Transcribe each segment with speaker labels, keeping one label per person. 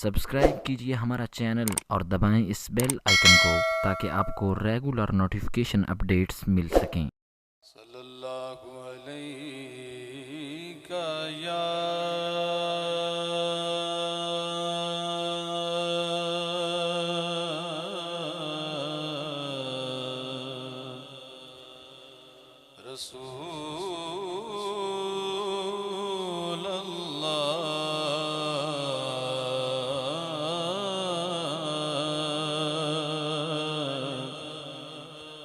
Speaker 1: Subscribe کیجئے ہمارا channel اور دبائیں اس بیل آئیکن کو تاکہ آپ کو ریگولر نوٹیفیکیشن اپڈیٹس مل سکیں۔
Speaker 2: صلی اللہ علیہ یا رسول اللہ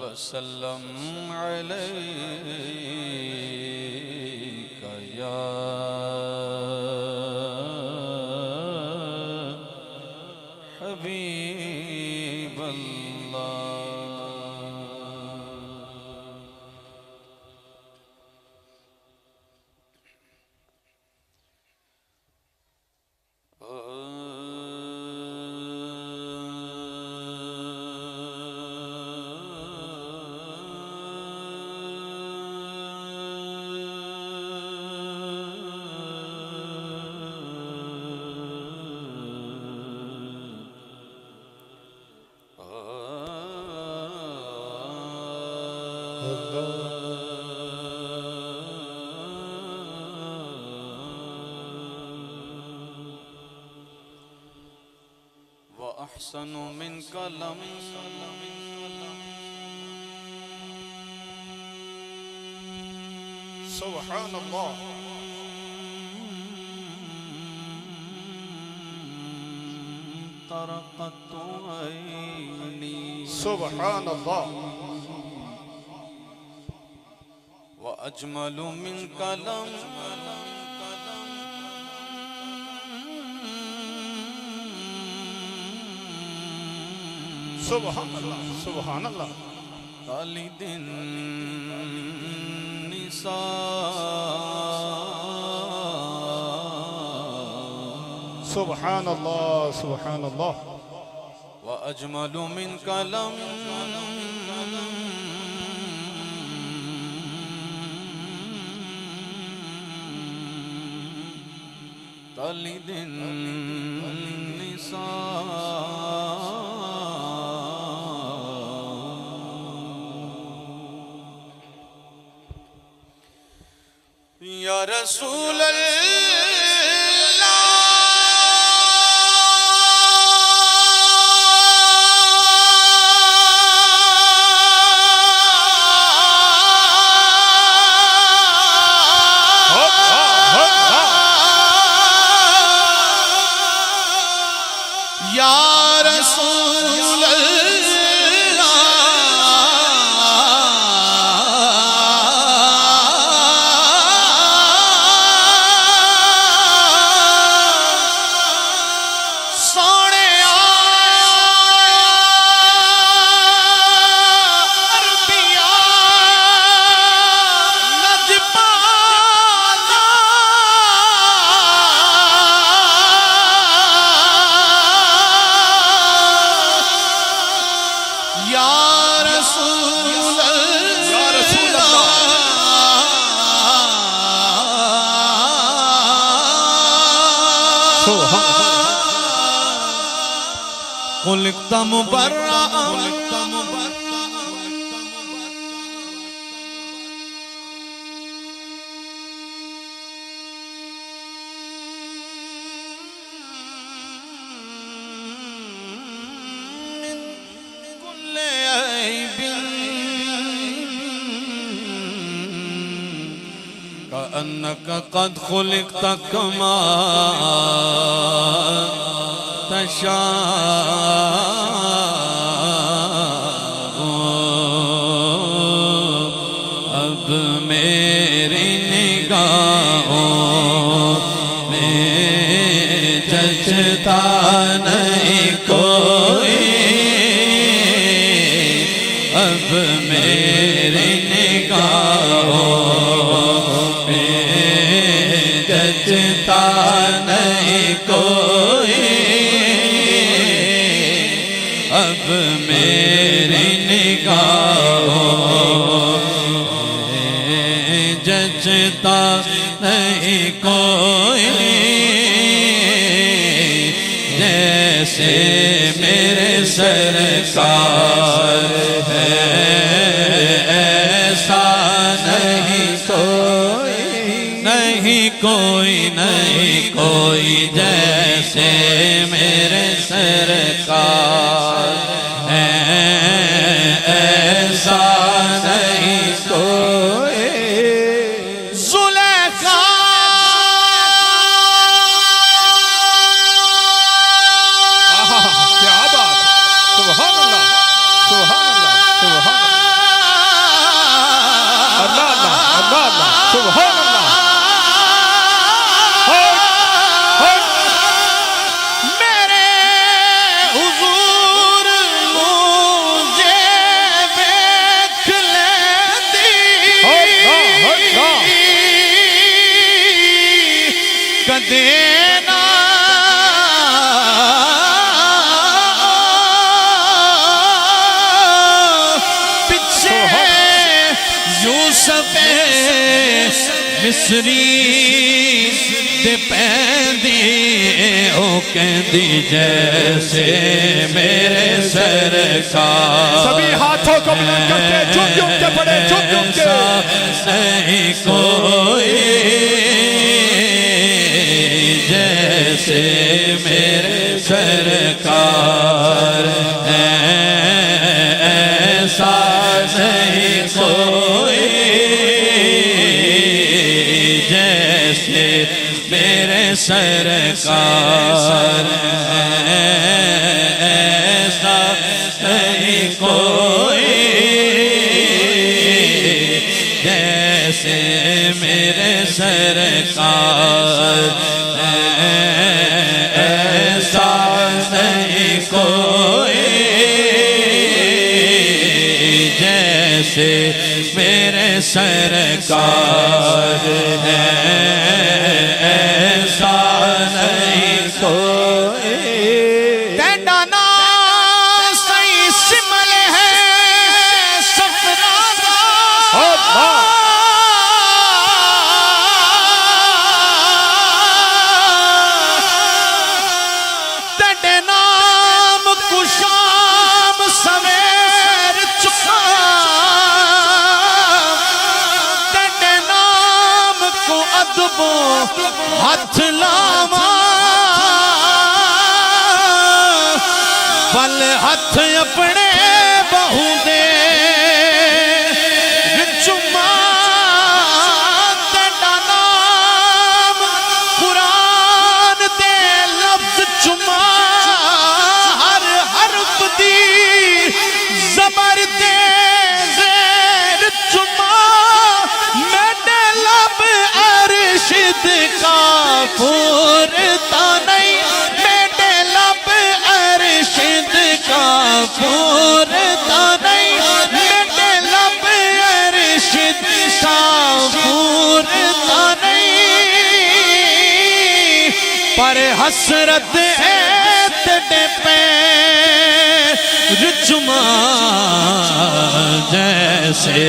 Speaker 2: وسلم علیک یا حبیب اللہ۔ وأحسن منك لم
Speaker 3: سبحان اللہ
Speaker 2: طرقت عيني
Speaker 3: سبحان اللہ
Speaker 2: وأجمل منك لم
Speaker 3: سبحان اللہ سبحان اللہ
Speaker 2: خالد النساء
Speaker 3: سبحان اللہ سبحان اللہ
Speaker 2: وأجمل منك لم تلد النساء یا رسول خلقت مبرأ من كل عيب كأنك قد خلقت كما اب میری نگاہوں میں جچتا نہیں کوئی، اب میری نگاہوں میں جچتا نہیں کوئی، اب میری نگاہوں میں جچتا نہیں کوئی، جیسے میرے سرکار ہے ایسا نہیں کوئی نہیں کوئی نہیں کوئی جیسے میرے سرکار ہے ایسا نہیں کوئی
Speaker 3: زلیخا کیا بات سبحان اللہ سبحان اللہ سبحان اللہ اللہ اللہ اللہ سبحان اللہ
Speaker 2: میرے حضور مجھے دیکھ لیتی کدے نہ پیچھے یوسف مصری دے پیندی او کہندی جیسے میرے سرکار
Speaker 3: سبھی ہاتھوں کو بلند کرتے جھک جھک کے پڑے جھک جھک کے
Speaker 2: نہیں کوئی جیسے میرے سرکار ہے ایسا نہیں کوئی جیسے میرے سرکار ہے ایسا نہیں کوئی جیسے میرے سرکار ہے ایسا نہیں کوئی جیسے میرے سرکار ہے ایسا نہیں کوئی
Speaker 3: ٹینڈا نام صحیح سمل ہے سفرازہ ٹینڈے نام کو شام سویر چکا ٹینڈے نام کو ادبو ہاتھ لاما بل ہاتھ اپنے بہو دے چما تیڈا نام قرآن دے لفظ چما ہر حرف دی زبر دے زیر چما میڈے لب ارشد کا پورتا نہیں میڈے لب ارشد کا پورتا نہیں میڈے لب ارشد کا پورتا نہیں پر حسرت ہے تیرے پیر چما جیسے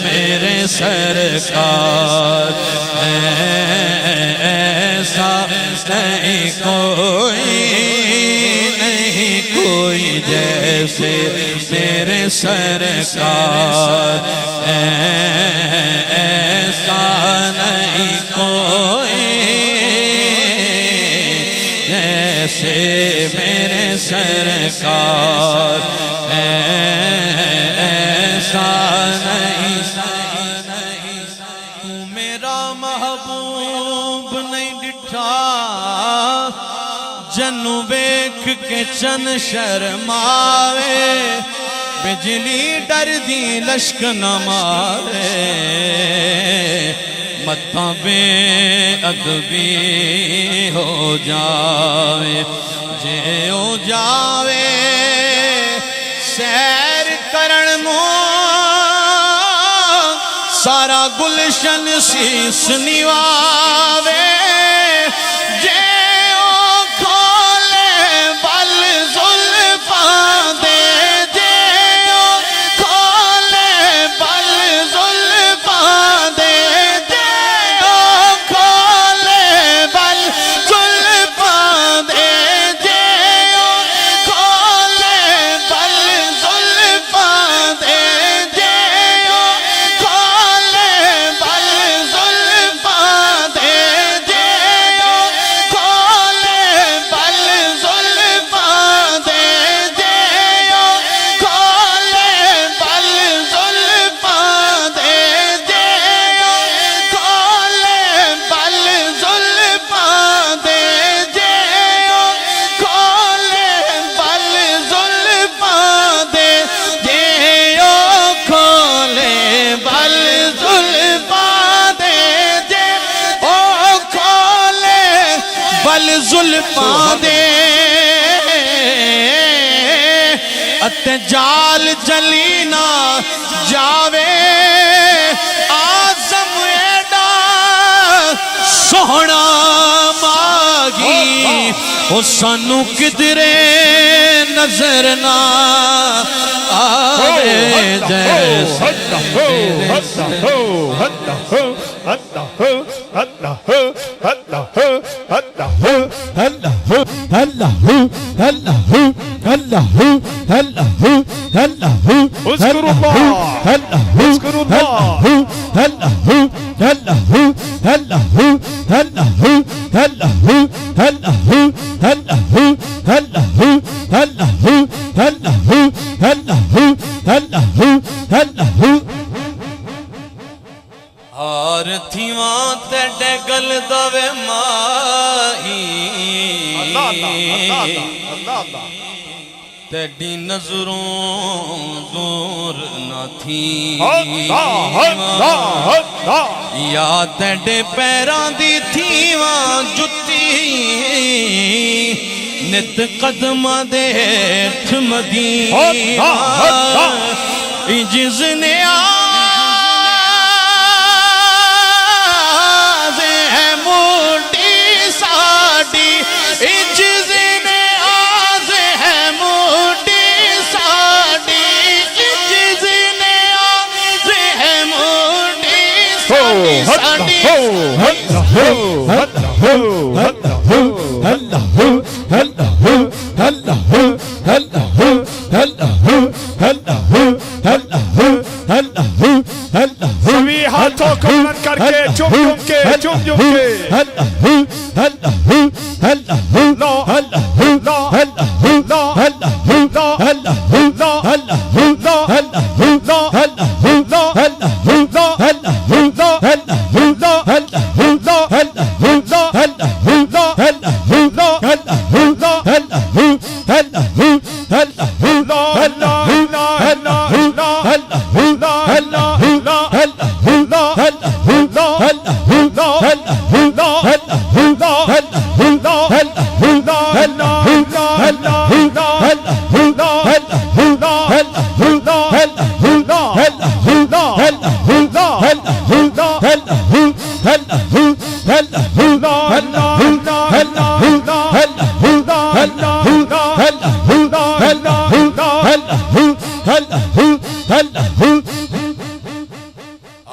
Speaker 3: میرے سرکار ہے ایسا نہیں کوئی نہیں کوئی جیسے میرے سرکار ہے ایسا نہیں کوئی جیسے میرے سرکار ہے ایسا نہیں میرا محبوب نہیں ڈٹھا جنو بیک کے چن شرماوے بجلی ڈر دی لشک نہ مارے متاں بے ادبی ہو جاوے جے ہو جاوے سیر کرن نو سارا گلشن سیس نیواوے جے او کھولے بل زلفاں دے جے او کھولے بل زلفاں دے جے او کھولے بل زلفاں دے جے او
Speaker 2: زلفاں دے اتے جال جلی نہ جاوے آزم ایڈا سوہنا ماغی او سانو کدرے نظر نہ آوے جیسے ہار تھیواں تیڈے گل دوے ماہی تیڈی نظروں دور نہ تھی یا تیڈے پیران دی تھیواں جتی نت قدم دیٹھ مدینہ جس نے
Speaker 3: سبھی ہاتھوں کو بلند کر کے چم چم کے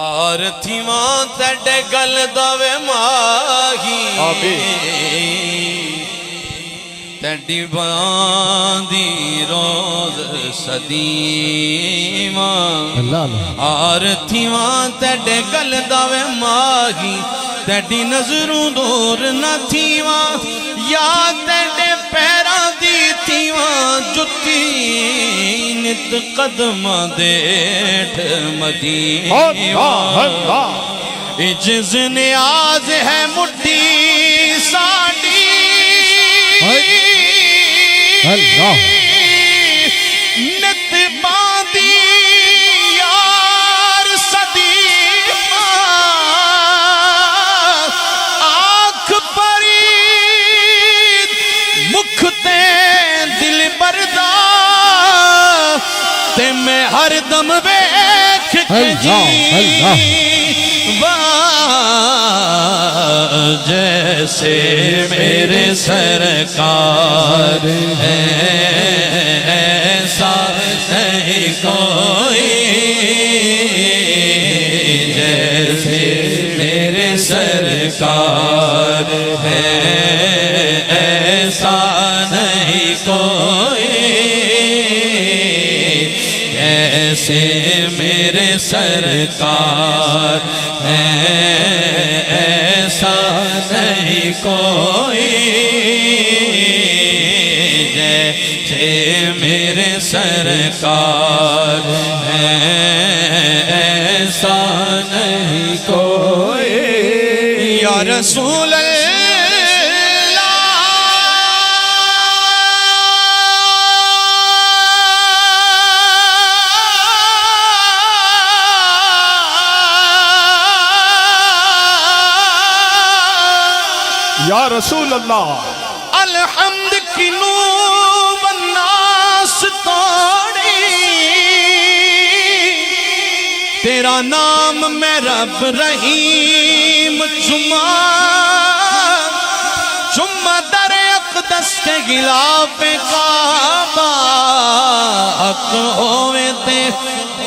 Speaker 3: آرتھیواں تیڈے گل دوے ماہی تیڈی باندی روز صدیواں آرتھیواں تیڈے گل دوے ماہی تیڈی نظروں دور نہ تھیواں یا تیڈے پیران دی تھیواں جتی نت قدم دیٹھ مدینہ جس نیاز ہے مٹھی ساڑی نت باندی یار صدیقہ آنکھ پرید مکھتے دل بردہ تے میں ہر دم بیکھ کے جی جیسے میرے سرکار ہے ایسا نہیں کوئی جیسے میرے سرکار ہے ایسا نہیں کوئی جیسے میرے سرکار ہے ایسا نہیں کوئی جیسے میرے سرکار ہے ایسا نہیں کوئی یا رسول اللہ یا رسول اللہ
Speaker 2: نام میں رب رحیم چما در اقدس کے غلاف کعبہ حق ہوئے تے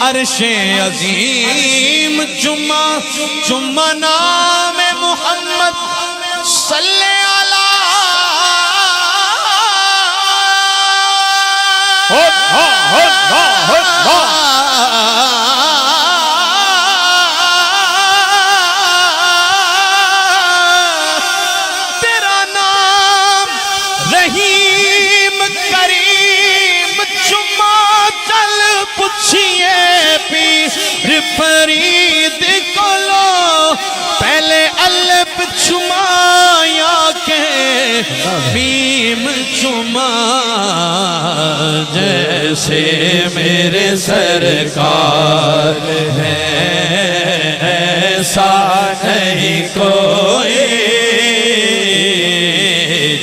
Speaker 2: عرش عظیم چما نام محمد صلی تیرا نام رحیم کریم چما چل پوچھئے پیر فرید کو لو پہلے الف چمایا کے میم چما جیسے میرے سرکار ہے ایسا نہیں کوئی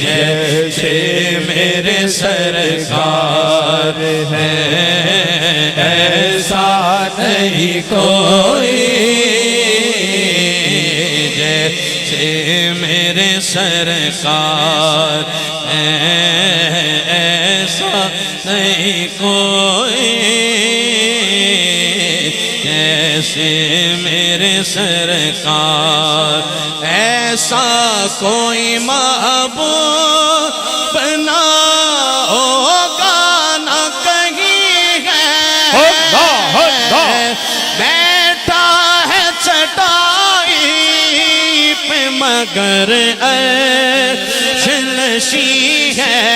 Speaker 2: جیسے میرے سرکار ہے ایسا نہیں کوئی جیسے میرے سرکار ہے ایسا نہیں کوئی جیسے میرے سرکار ایسا کوئی محبوب نہ ہوگا نہ کہیں ہے بیٹھا ہے چٹائی پہ مگر عرش نشیں ہے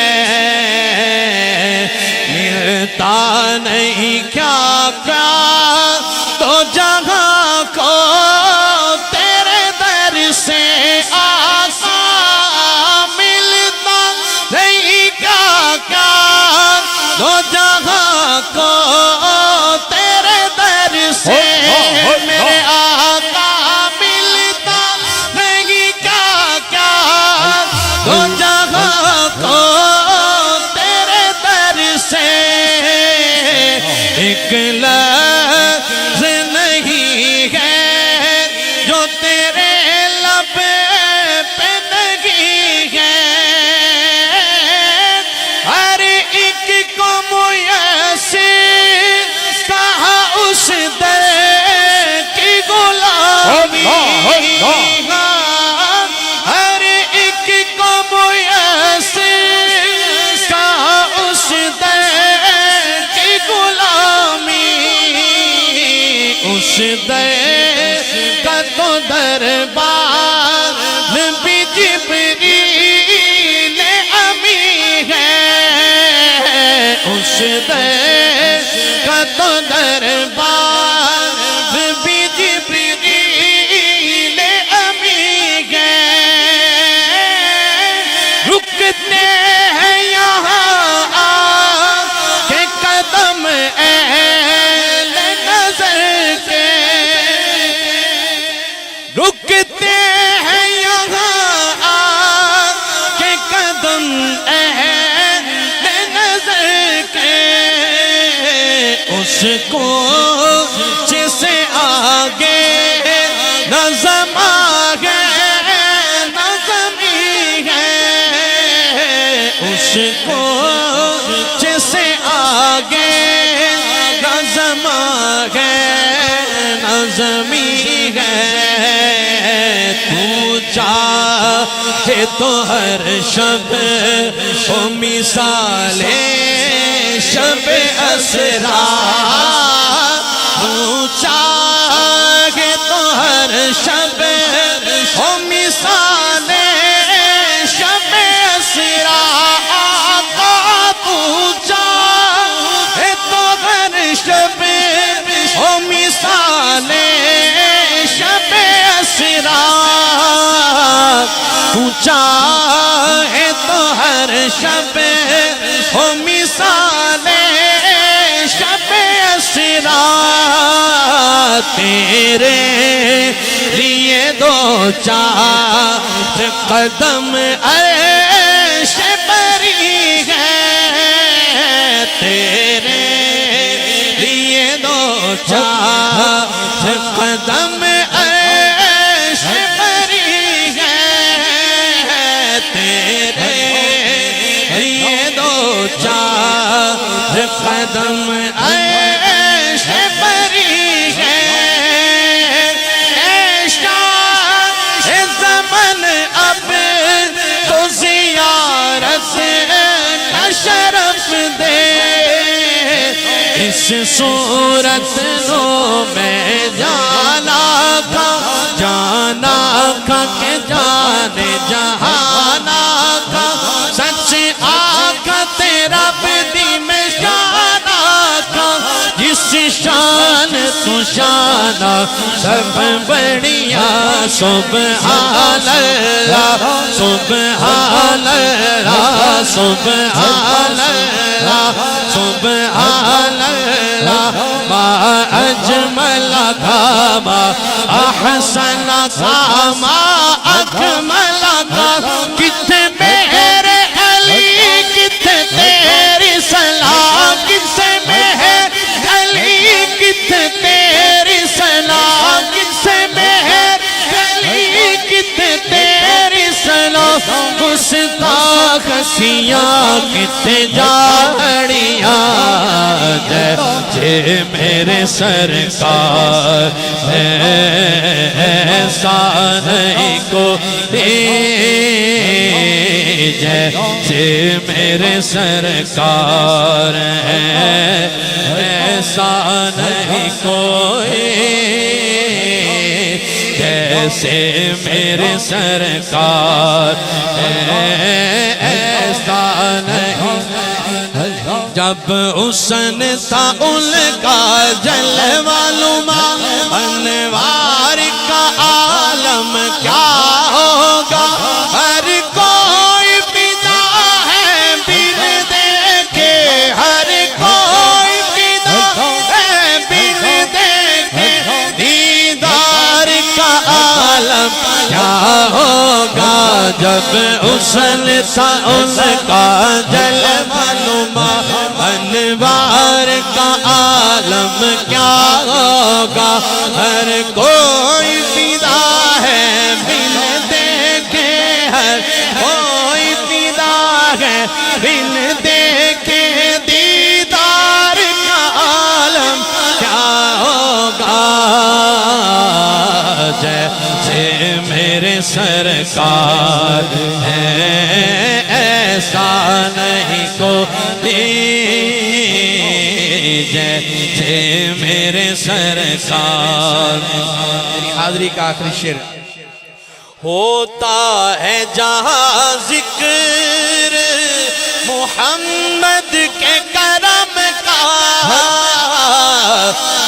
Speaker 2: ملتا نہیں کیا تو جہاں کو تیرے در سے آسا ملتا نہیں کیا تو جہاں کو تیرے در سے میرے آقا ملتا نہیں کیا تو جہاں کو تیرے در سے ایک لفظ نہیں ہے جو تیرے لب پہ نہیں ہے ہر ایک کو میسر کہا اس در کی غلامی ہر ایک کو میسر کہا اس در کی غلامی اس در کا تو دربار بھی جبریل امی ہے اس در کا تو دربار بھی جبریل امی ہے رکتے ہیں یہاں آ کے قدم اہل نظر کے رکتے ہیں یہاں آ کے قدم اہل نظر کے اس کو جس سے آگے نظم آگے نظمی ہے اس کو جس سے آگے نظم آگے نظمی ہے تو چاہے تو ہر شب ہو مثال شب اسرا تو چاہے تو ہر شب ہو مثال شب اسرا آقا تو چاہے تو ہر شب ہو مثال شب اسرا تو چاہے تو ہر شب ہو مثال شب اسرا تیرے لیے دو چار قدم عرش بری ہے تیرے لیے دو چار چار قدم عیش بری ہے، عیش زمن اب تو زیارت کا شرف دے، اس صورت نو میں جانا کھا کہ جانے جہانا کھا، سچ آقا تیرا بدی میں جانا کھا، جس شان تو شانہ سب بڑھیا، سبحان اللہ سبحان اللہ سبحان اللہ سبحان اللہ، ما اجمل کا ما احسن کا ما اکمل کا، کتنے میرے علی کتنے تیری سلام، کتنے میرے علی کتنے تیری سلام، کتنے میرے علی کتنے تیری سلام، گستاخ سیاں کتنے جاڑیاں، جیسے میرے سرکار ایسا نہیں کوئی، جیسے میرے سرکار ایسا نہیں کوئی، جیسے میرے سرکار ایسا نہیں، جب حسن تھا ان کا جلوہ نما، انوار کا عالم کیا ہوگا، ہر کوئی فدا ہے بن دیکھے، ہر کوئی فدا ہے بن دیکھے، دیدار کا عالم کیا ہوگا، جب حسن تھا ان کا جلوہ نما، انوار کا عالم کیا ہوگا، ہر کوئی فدا ہے بن دیکھے، ہر کوئی فدا ہے بن دیکھے، دیدار کا عالم کیا ہوگا، جیسے میرے سرکار ہے ایسا نہیں کوئی، جیسے میرے سرکار۔ میری حاضری کا آخری شعر، ہوتا ہے جہاں ذکر محمد کے کرم کا،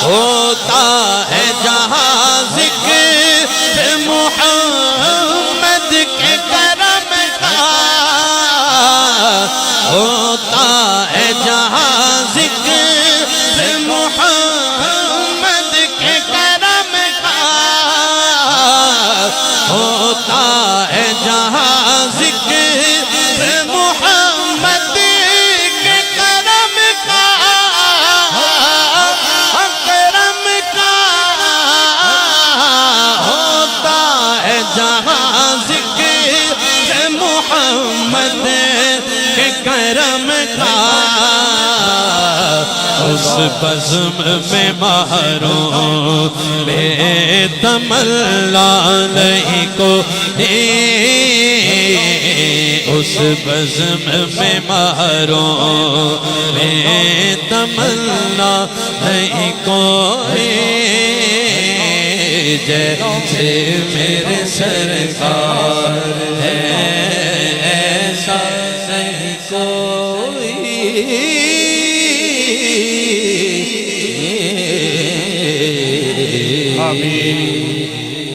Speaker 2: ہوتا ہے جہاں ذکر محمد کے کرم کا، ہوتا ہے جہاں ذکر محمد کے کرم کا، ہوتا ہے جہاں ذکر محمد کے کرم کا، کرم کا، ہوتا ہے جہاں ذکر محمد کے کرم کا، اس بزم میں محروم بے تمنا نہیں کوئی، اس بزم میں محروم بے تمنا نہیں کوئی، جیسے میرے سرکار ہے ایسا نہیں کوئی،
Speaker 3: آمین۔